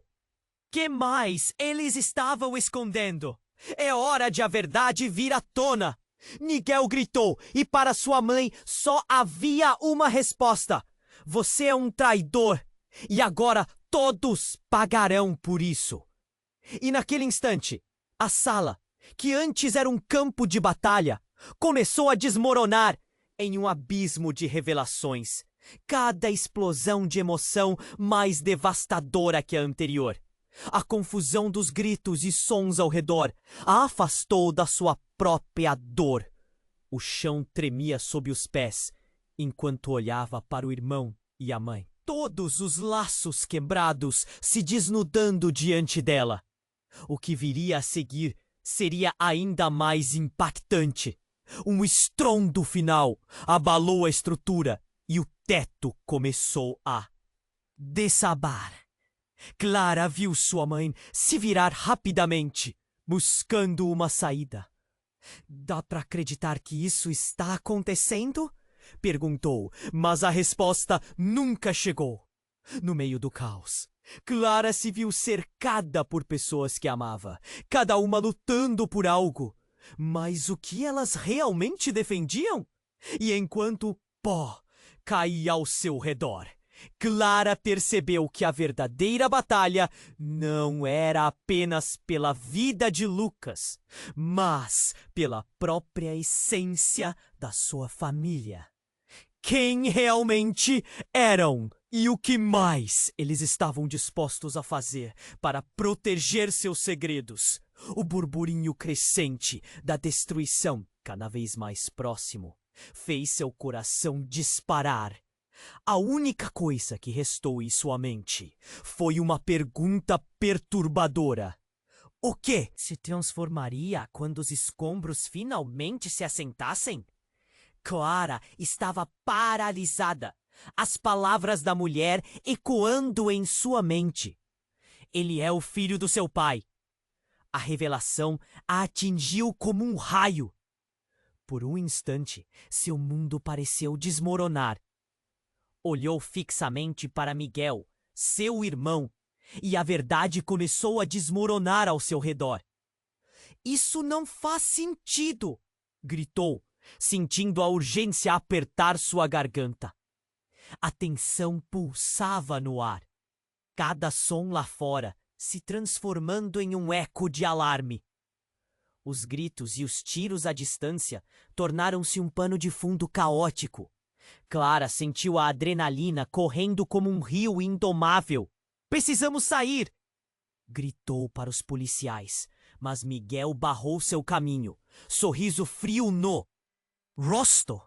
que mais eles estavam escondendo? É hora de a verdade vir à tona! Miguel gritou, e para sua mãe só havia uma resposta. Você é um traidor, e agora todos pagarão por isso. E naquele instante, a sala, que antes era um campo de batalha, começou a desmoronar em um abismo de revelações. Cada explosão de emoção mais devastadora que a anterior. A confusão dos gritos e sons ao redor a afastou da sua própria dor. O chão tremia sob os pés, enquanto olhava para o irmão e a mãe. Todos os laços quebrados se desnudando diante dela. O que viria a seguir seria ainda mais impactante. Um estrondo final abalou a estrutura e o teto começou a desabar. Clara viu sua mãe se virar rapidamente, buscando uma saída. Dá para acreditar que isso está acontecendo? Perguntou, mas a resposta nunca chegou. No meio do caos, Clara se viu cercada por pessoas que amava, cada uma lutando por algo. Mas o que elas realmente defendiam? E enquanto pó caía ao seu redor, Clara percebeu que a verdadeira batalha não era apenas pela vida de Lucas, mas pela própria essência da sua família. Quem realmente eram e o que mais eles estavam dispostos a fazer para proteger seus segredos. O burburinho crescente da destruição, cada vez mais próximo, fez seu coração disparar. A única coisa que restou em sua mente foi uma pergunta perturbadora. O que se transformaria quando os escombros finalmente se assentassem? Clara estava paralisada, as palavras da mulher ecoando em sua mente. Ele é o filho do seu pai. A revelação a atingiu como um raio. Por um instante, seu mundo pareceu desmoronar. Olhou fixamente para Miguel, seu irmão, e a verdade começou a desmoronar ao seu redor. Isso não faz sentido! Gritou, sentindo a urgência apertar sua garganta. A tensão pulsava no ar. Cada som lá fora se transformando em um eco de alarme. Os gritos e os tiros à distância tornaram-se um pano de fundo caótico. Clara sentiu a adrenalina correndo como um rio indomável. "Precisamos sair!" gritou para os policiais, mas Miguel barrou seu caminho, sorriso frio no rosto.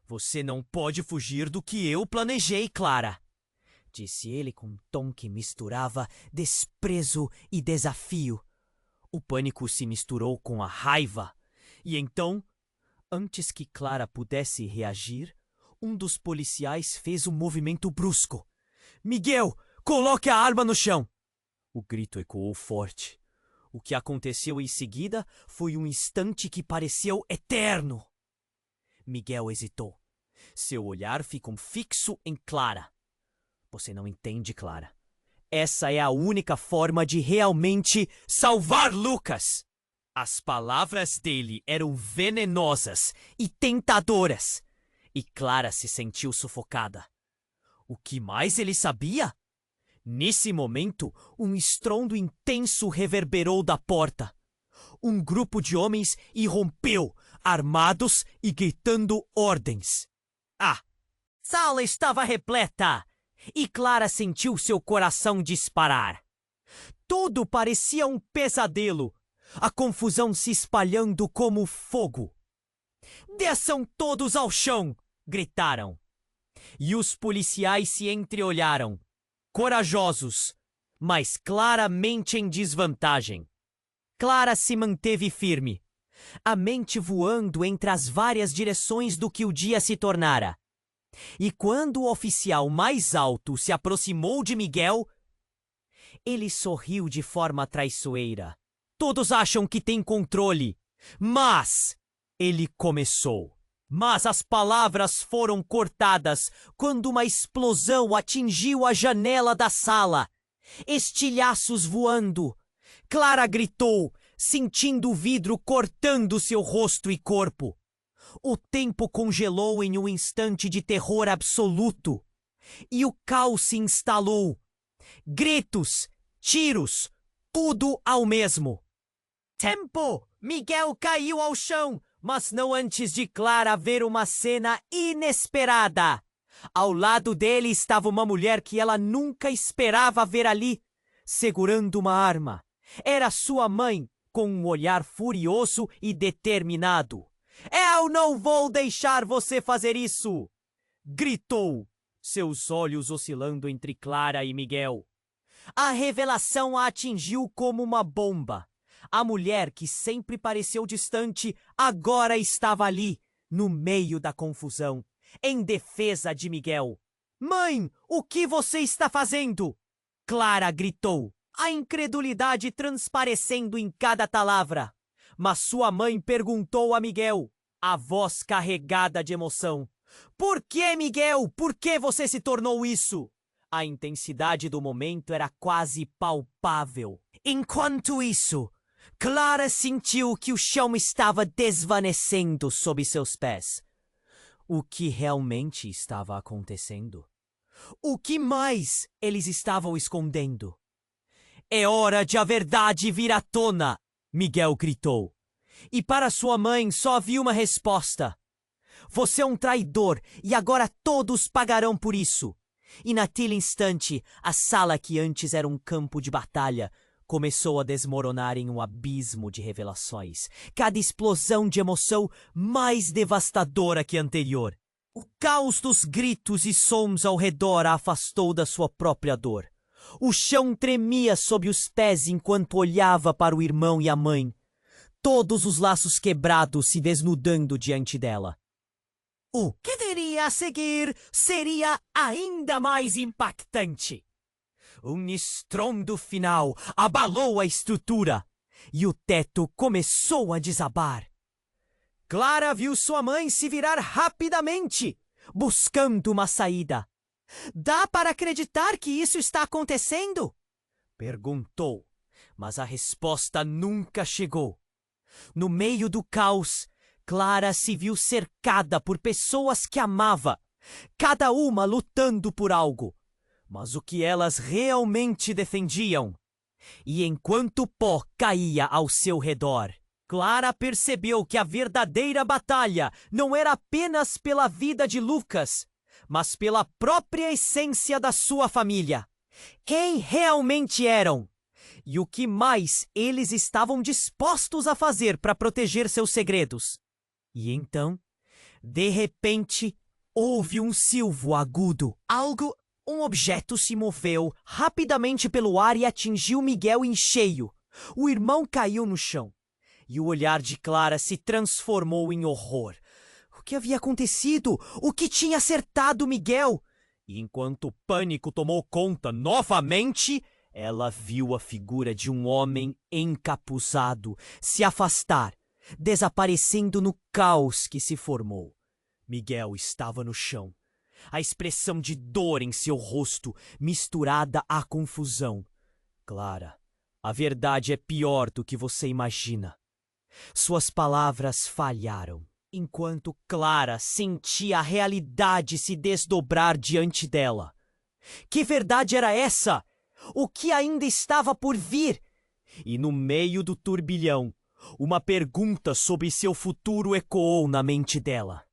"Você não pode fugir do que eu planejei, Clara!" disse ele com um tom que misturava desprezo e desafio. O pânico se misturou com a raiva. E então, antes que Clara pudesse reagir, um dos policiais fez um movimento brusco. "Miguel, coloque a arma no chão!" O grito ecoou forte. O que aconteceu em seguida foi um instante que pareceu eterno. Miguel hesitou. Seu olhar ficou fixo em Clara. "Você não entende, Clara. Essa é a única forma de realmente salvar Lucas." As palavras dele eram venenosas e tentadoras, e Clara se sentiu sufocada. O que mais ele sabia? Nesse momento, um estrondo intenso reverberou da porta. Um grupo de homens irrompeu, armados e gritando ordens. A sala estava repleta, e Clara sentiu seu coração disparar. Tudo parecia um pesadelo, a confusão se espalhando como fogo. "Desçam todos ao chão!" gritaram. E os policiais se entreolharam, corajosos, mas claramente em desvantagem. Clara se manteve firme, a mente voando entre as várias direções do que o dia se tornara. E quando o oficial mais alto se aproximou de Miguel, ele sorriu de forma traiçoeira. "Todos acham que têm controle, mas..." ele começou. Mas as palavras foram cortadas quando uma explosão atingiu a janela da sala. Estilhaços voando. Clara gritou, sentindo o vidro cortando seu rosto e corpo. O tempo congelou em um instante de terror absoluto. e o caos se instalou. Gritos, tiros, tudo ao mesmo tempo. Miguel caiu ao chão, mas não antes de Clara ver uma cena inesperada. Ao lado dele estava uma mulher que ela nunca esperava ver ali, segurando uma arma. Era sua mãe, com um olhar furioso e determinado. Eu não vou deixar você fazer isso! Gritou, seus olhos oscilando entre Clara e Miguel. A revelação a atingiu como uma bomba. A mulher, que sempre pareceu distante, agora estava ali, no meio da confusão, em defesa de Miguel. Mãe, o que você está fazendo? Clara gritou, a incredulidade transparecendo em cada palavra. Mas sua mãe perguntou a Miguel, a voz carregada de emoção. Por que, Miguel? Por que você se tornou isso? A intensidade do momento era quase palpável. Enquanto isso, Clara sentiu que o chão estava desvanecendo sob seus pés. O que realmente estava acontecendo? O que mais eles estavam escondendo? É hora de a verdade vir à tona, Miguel gritou. E para sua mãe só havia uma resposta. Você é um traidor e agora todos pagarão por isso. E naquele instante, a sala que antes era um campo de batalha começou a desmoronar em um abismo de revelações, cada explosão de emoção mais devastadora que a anterior. O caos dos gritos e sons ao redor a afastou da sua própria dor. O chão tremia sob os pés enquanto olhava para o irmão e a mãe, todos os laços quebrados se desnudando diante dela. O que viria a seguir seria ainda mais impactante. Um estrondo final abalou a estrutura e o teto começou a desabar. Clara viu sua mãe se virar rapidamente, buscando uma saída. Dá para acreditar que isso está acontecendo? Perguntou, mas a resposta nunca chegou. No meio do caos, Clara se viu cercada por pessoas que amava, cada uma lutando por algo. Mas o que elas realmente defendiam? E enquanto o pó caía ao seu redor, Clara percebeu que a verdadeira batalha não era apenas pela vida de Lucas, mas pela própria essência da sua família. Quem realmente eram? E o que mais eles estavam dispostos a fazer para proteger seus segredos? E então, de repente, houve um silvo agudo. Um objeto se moveu rapidamente pelo ar e atingiu Miguel em cheio. O irmão caiu no chão. E o olhar de Clara se transformou em horror. O que havia acontecido? O que tinha acertado Miguel? E enquanto o pânico tomou conta novamente, ela viu a figura de um homem encapuzado se afastar, desaparecendo no caos que se formou. Miguel estava no chão, a expressão de dor em seu rosto misturada à confusão. Clara, a verdade é pior do que você imagina. Suas palavras falharam, enquanto Clara sentia a realidade se desdobrar diante dela. Que verdade era essa? O que ainda estava por vir? E no meio do turbilhão, uma pergunta sobre seu futuro ecoou na mente dela.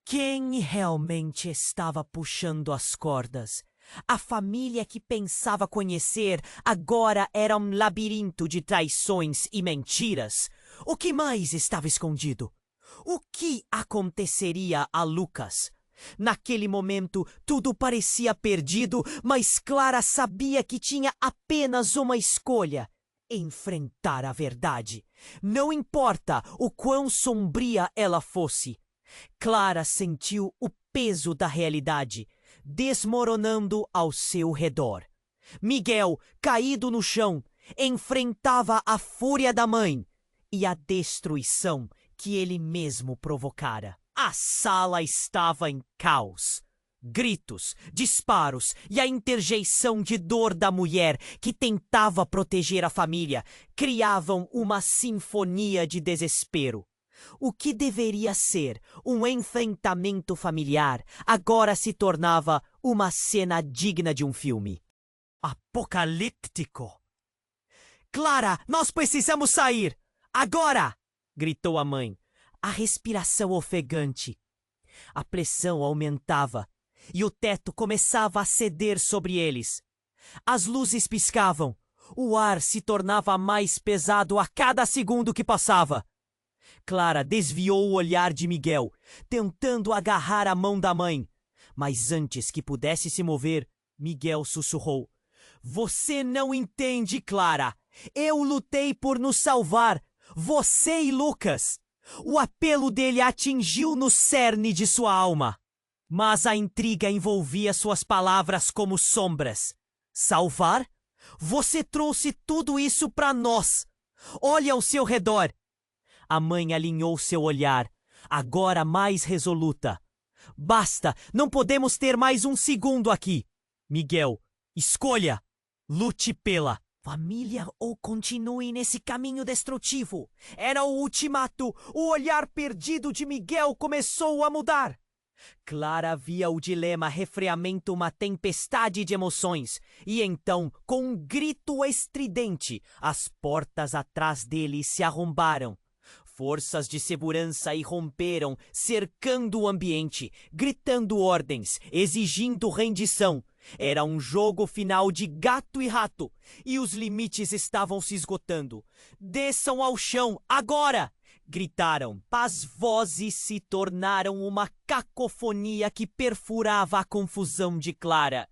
Quem realmente estava puxando as cordas? A família que pensava conhecer agora era um labirinto de traições e mentiras. O que mais estava escondido? O que aconteceria a Lucas? Naquele momento, tudo parecia perdido, mas Clara sabia que tinha apenas uma escolha: enfrentar a verdade. Não importa o quão sombria ela fosse. Clara sentiu o peso da realidade desmoronando ao seu redor. Miguel, caído no chão, enfrentava a fúria da mãe e a destruição que ele mesmo provocara. A sala estava em caos. Gritos, disparos e a interjeição de dor da mulher que tentava proteger a família criavam uma sinfonia de desespero. O que deveria ser um enfrentamento familiar agora se tornava uma cena digna de um filme. Apocalíptico! Clara, nós precisamos sair! Agora! Gritou a mãe, a respiração ofegante. A pressão aumentava e o teto começava a ceder sobre eles. As luzes piscavam. O ar se tornava mais pesado a cada segundo que passava. Clara desviou o olhar de Miguel, tentando agarrar a mão da mãe. Mas antes que pudesse se mover, Miguel sussurrou: Você não entende, Clara. Eu lutei por nos salvar. Você e Lucas. O apelo dele atingiu no cerne de sua alma. Mas a intriga envolvia suas palavras como sombras. Salvar? Você trouxe tudo isso para nós. Olhe ao seu redor. A mãe alinhou seu olhar, agora mais resoluta. Basta, não podemos ter mais um segundo aqui. Miguel, escolha. Lute pela família ou continue nesse caminho destrutivo. Era o ultimato. O olhar perdido de Miguel começou a mudar. Clara via o dilema refreamento uma tempestade de emoções, e então, com um grito estridente, as portas atrás dele se arrombaram. Forças de segurança irromperam, cercando o ambiente, gritando ordens, exigindo rendição. Era um jogo final de gato e rato, e os limites estavam se esgotando. Desçam ao chão, agora! Gritaram. As vozes se tornaram uma cacofonia que perfurava a confusão de Clara.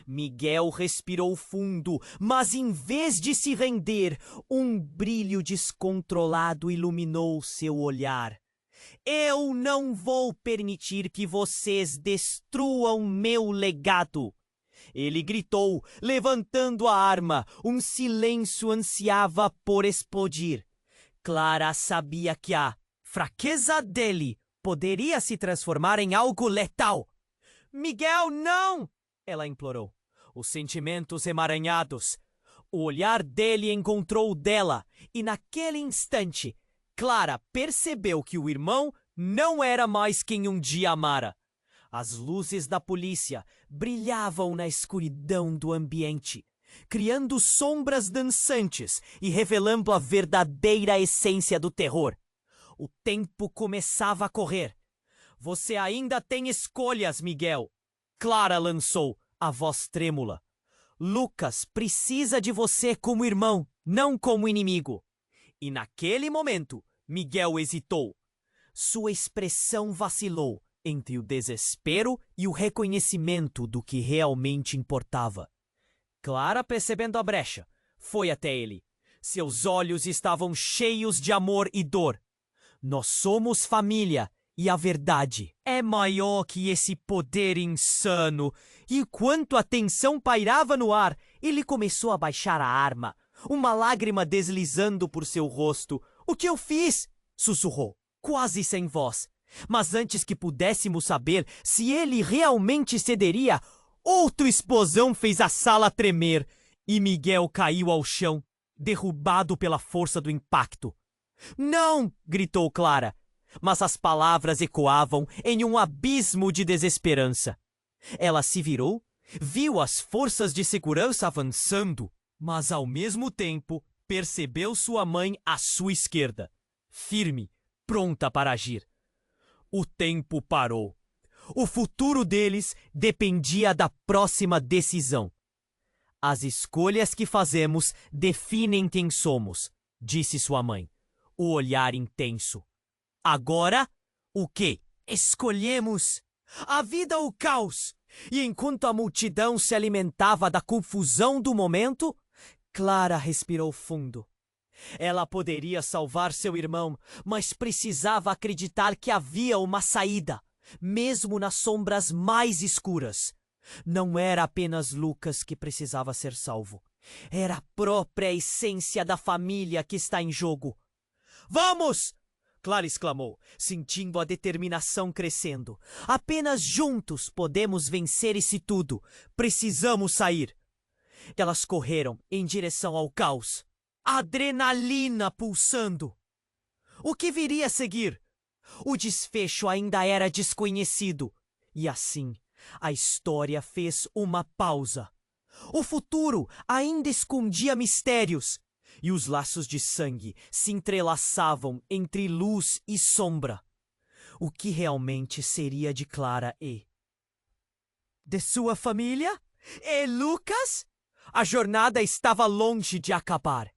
Miguel respirou fundo, mas em vez de se render, um brilho descontrolado iluminou seu olhar. Eu não vou permitir que vocês destruam meu legado. Ele gritou, levantando a arma. Um silêncio ansiava por explodir. Clara sabia que a fraqueza dele poderia se transformar em algo letal. Miguel, não! Ela implorou. Os sentimentos emaranhados. O olhar dele encontrou o dela, e naquele instante, Clara percebeu que o irmão não era mais quem um dia amara. As luzes da polícia brilhavam na escuridão do ambiente, criando sombras dançantes e revelando a verdadeira essência do terror. O tempo começava a correr. Você ainda tem escolhas, Miguel. Clara lançou, a voz trêmula. Lucas precisa de você como irmão, não como inimigo. E naquele momento, Miguel hesitou. Sua expressão vacilou entre o desespero e o reconhecimento do que realmente importava. Clara, percebendo a brecha, foi até ele. Seus olhos estavam cheios de amor e dor. Nós somos família, e a verdade é maior que esse poder insano. Enquanto a tensão pairava no ar, ele começou a baixar a arma, uma lágrima deslizando por seu rosto. O que eu fiz? Sussurrou, quase sem voz. Mas antes que pudéssemos saber se ele realmente cederia, outra explosão fez a sala tremer e Miguel caiu ao chão, derrubado pela força do impacto. Não! Gritou Clara, mas as palavras ecoavam em um abismo de desesperança. Ela se virou, viu as forças de segurança avançando, mas ao mesmo tempo percebeu sua mãe à sua esquerda, firme, pronta para agir. O tempo parou. O futuro deles dependia da próxima decisão. As escolhas que fazemos definem quem somos, disse sua mãe, o olhar intenso. Agora, o quê? Escolhemos a vida ou o caos. E enquanto a multidão se alimentava da confusão do momento, Clara respirou fundo. Ela poderia salvar seu irmão, mas precisava acreditar que havia uma saída, mesmo nas sombras mais escuras. Não era apenas Lucas que precisava ser salvo. Era a própria essência da família que está em jogo. Vamos! Clara exclamou, sentindo a determinação crescendo. Apenas juntos podemos vencer esse tudo. Precisamos sair. Elas correram em direção ao caos. Adrenalina pulsando. O que viria a seguir? O desfecho ainda era desconhecido. E assim, a história fez uma pausa. O futuro ainda escondia mistérios. E os laços de sangue se entrelaçavam entre luz e sombra. O que realmente seria de Clara e de sua família? E Lucas? A jornada estava longe de acabar.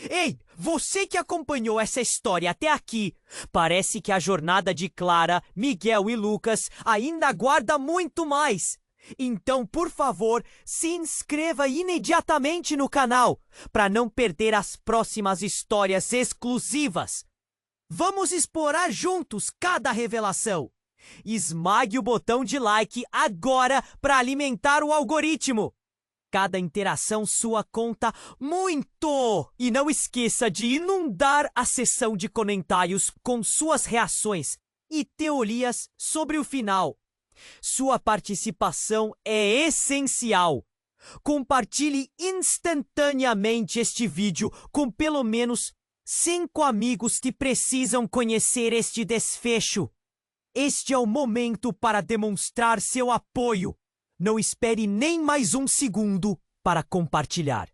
Ei, você que acompanhou essa história até aqui, parece que a jornada de Clara, Miguel e Lucas ainda aguarda muito mais. Então, por favor, se inscreva imediatamente no canal para não perder as próximas histórias exclusivas. Vamos explorar juntos cada revelação. Esmague o botão de like agora para alimentar o algoritmo. Cada interação sua conta muito! E não esqueça de inundar a seção de comentários com suas reações e teorias sobre o final. Sua participação é essencial. Compartilhe instantaneamente este vídeo com pelo menos 5 amigos que precisam conhecer este desfecho. Este é o momento para demonstrar seu apoio. Não espere nem mais um segundo para compartilhar.